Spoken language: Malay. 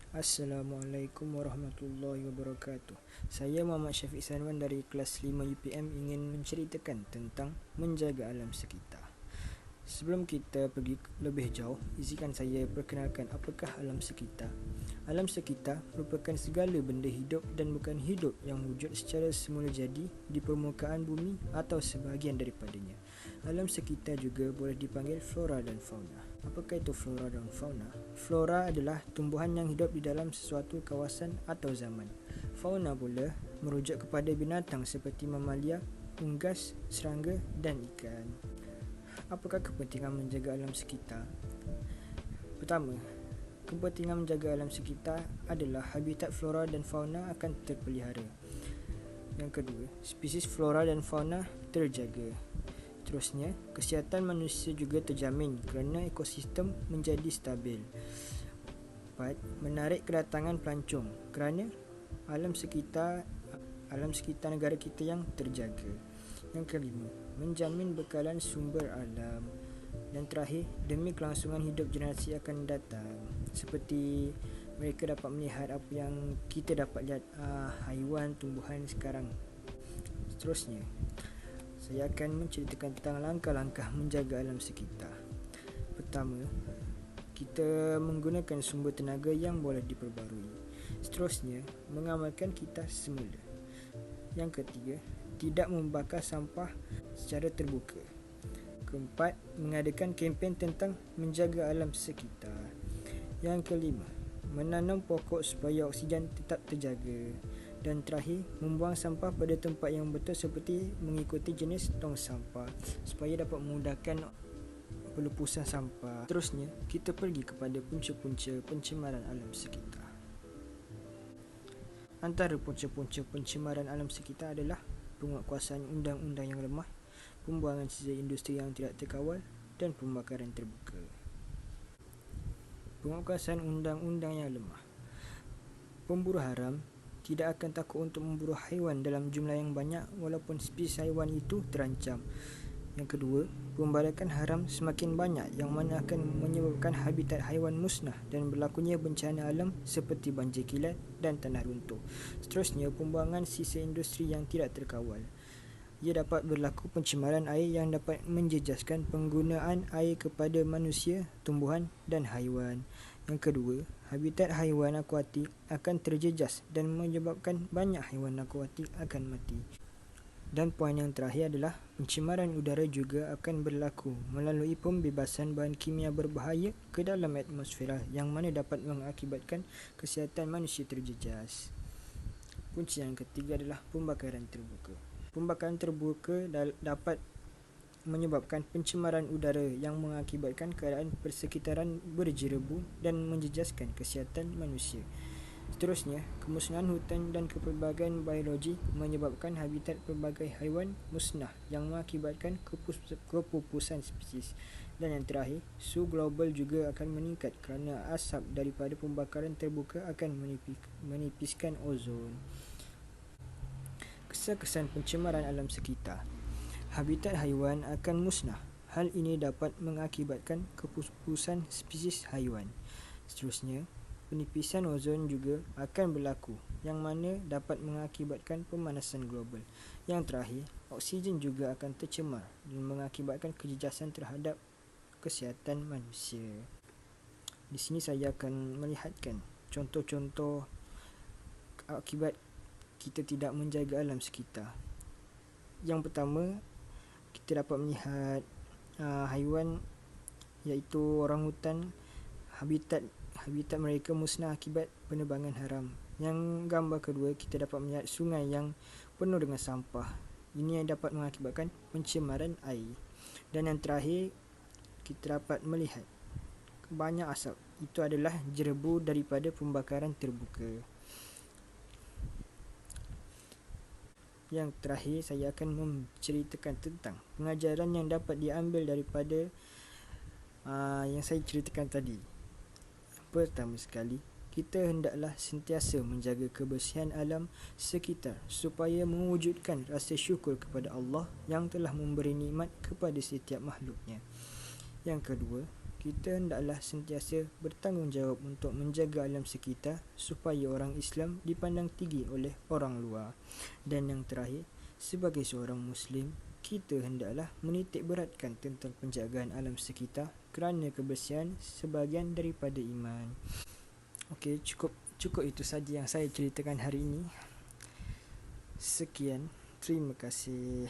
Assalamualaikum warahmatullahi wabarakatuh. Saya Muhammad Syafiq Sanwan dari kelas 5 UPM ingin menceritakan tentang menjaga alam sekitar. Sebelum kita pergi lebih jauh, izinkan saya perkenalkan apakah alam sekitar. Alam sekitar merupakan segala benda hidup dan bukan hidup yang wujud secara semula jadi di permukaan bumi atau sebahagian daripadanya. Alam sekitar juga boleh dipanggil flora dan fauna. Apakah itu flora dan fauna? Flora adalah tumbuhan yang hidup di dalam sesuatu kawasan atau zaman. Fauna pula merujuk kepada binatang seperti mamalia, unggas, serangga dan ikan. Apakah kepentingan menjaga alam sekitar? Pertama, kepentingan menjaga alam sekitar adalah habitat flora dan fauna akan terpelihara. Yang kedua, spesies flora dan fauna terjaga. Seterusnya, kesihatan manusia juga terjamin kerana ekosistem menjadi stabil. 4. Menarik kedatangan pelancong kerana alam sekitar negara kita yang terjaga. Yang kelima, menjamin bekalan sumber alam. Dan terakhir, demi kelangsungan hidup generasi akan datang. Seperti mereka dapat melihat apa yang kita dapat lihat haiwan, tumbuhan sekarang. Seterusnya, saya akan menceritakan tentang langkah-langkah menjaga alam sekitar. Pertama, kita menggunakan sumber tenaga yang boleh diperbarui. Seterusnya, mengamalkan kitas semula. Yang ketiga, tidak membakar sampah secara terbuka. Keempat, mengadakan kempen tentang menjaga alam sekitar. Yang kelima, menanam pokok supaya oksigen tetap terjaga. Dan terakhir, membuang sampah pada tempat yang betul seperti mengikuti jenis tong sampah supaya dapat memudahkan pelupusan sampah. Terusnya, kita pergi kepada punca-punca pencemaran alam sekitar. Antara punca-punca pencemaran alam sekitar adalah penguatkuasaan undang-undang yang lemah, pembuangan sisa industri yang tidak terkawal dan pembakaran terbuka. Penguatkuasaan undang-undang yang lemah. Pemburu haram tidak akan takut untuk memburu haiwan dalam jumlah yang banyak walaupun spesies haiwan itu terancam. Yang kedua, pembalakan haram semakin banyak yang mana akan menyebabkan habitat haiwan musnah dan berlakunya bencana alam seperti banjir kilat dan tanah runtuh. Seterusnya, pembuangan sisa industri yang tidak terkawal. Ia dapat berlaku pencemaran air yang dapat menjejaskan penggunaan air kepada manusia, tumbuhan dan haiwan. Yang kedua, habitat haiwan akuatik akan terjejas dan menyebabkan banyak haiwan akuatik akan mati. Dan poin yang terakhir adalah pencemaran udara juga akan berlaku melalui pembebasan bahan kimia berbahaya ke dalam atmosfera yang mana dapat mengakibatkan kesihatan manusia terjejas. Punca yang ketiga adalah pembakaran terbuka. Pembakaran terbuka dapat menyebabkan pencemaran udara yang mengakibatkan keadaan persekitaran berjerebu dan menjejaskan kesihatan manusia. Seterusnya, kemusnahan hutan dan kepelbagaian biologi menyebabkan habitat pelbagai haiwan musnah yang mengakibatkan kepupusan spesies. Dan yang terakhir, suhu global juga akan meningkat kerana asap daripada pembakaran terbuka akan menipiskan ozon. Kesan-kesan pencemaran alam sekitar. Habitat haiwan akan musnah. Hal ini dapat mengakibatkan kepupusan spesies haiwan. Seterusnya, penipisan ozon juga akan berlaku yang mana dapat mengakibatkan pemanasan global. Yang terakhir, oksigen juga akan tercemar dan mengakibatkan kejejasan terhadap kesihatan manusia. Di sini saya akan melihatkan contoh-contoh akibat kita tidak menjaga alam sekitar. Yang pertama, kita dapat melihat haiwan iaitu orangutan, habitat mereka musnah akibat penerbangan haram. Yang gambar kedua, kita dapat melihat sungai yang penuh dengan sampah. Ini yang dapat mengakibatkan pencemaran air. Dan yang terakhir, kita dapat melihat banyak asap. Itu adalah jerebu daripada pembakaran terbuka. Yang terakhir, saya akan menceritakan tentang pengajaran yang dapat diambil daripada yang saya ceritakan tadi. Pertama sekali, kita hendaklah sentiasa menjaga kebersihan alam sekitar supaya mewujudkan rasa syukur kepada Allah yang telah memberi nikmat kepada setiap makhluknya. Yang kedua, kita hendaklah sentiasa bertanggungjawab untuk menjaga alam sekitar supaya orang Islam dipandang tinggi oleh orang luar. Dan yang terakhir, sebagai seorang Muslim, kita hendaklah menitik beratkan tentang penjagaan alam sekitar kerana kebersihan sebahagian daripada iman. Okey, cukup itu saja yang saya ceritakan hari ini. Sekian, terima kasih.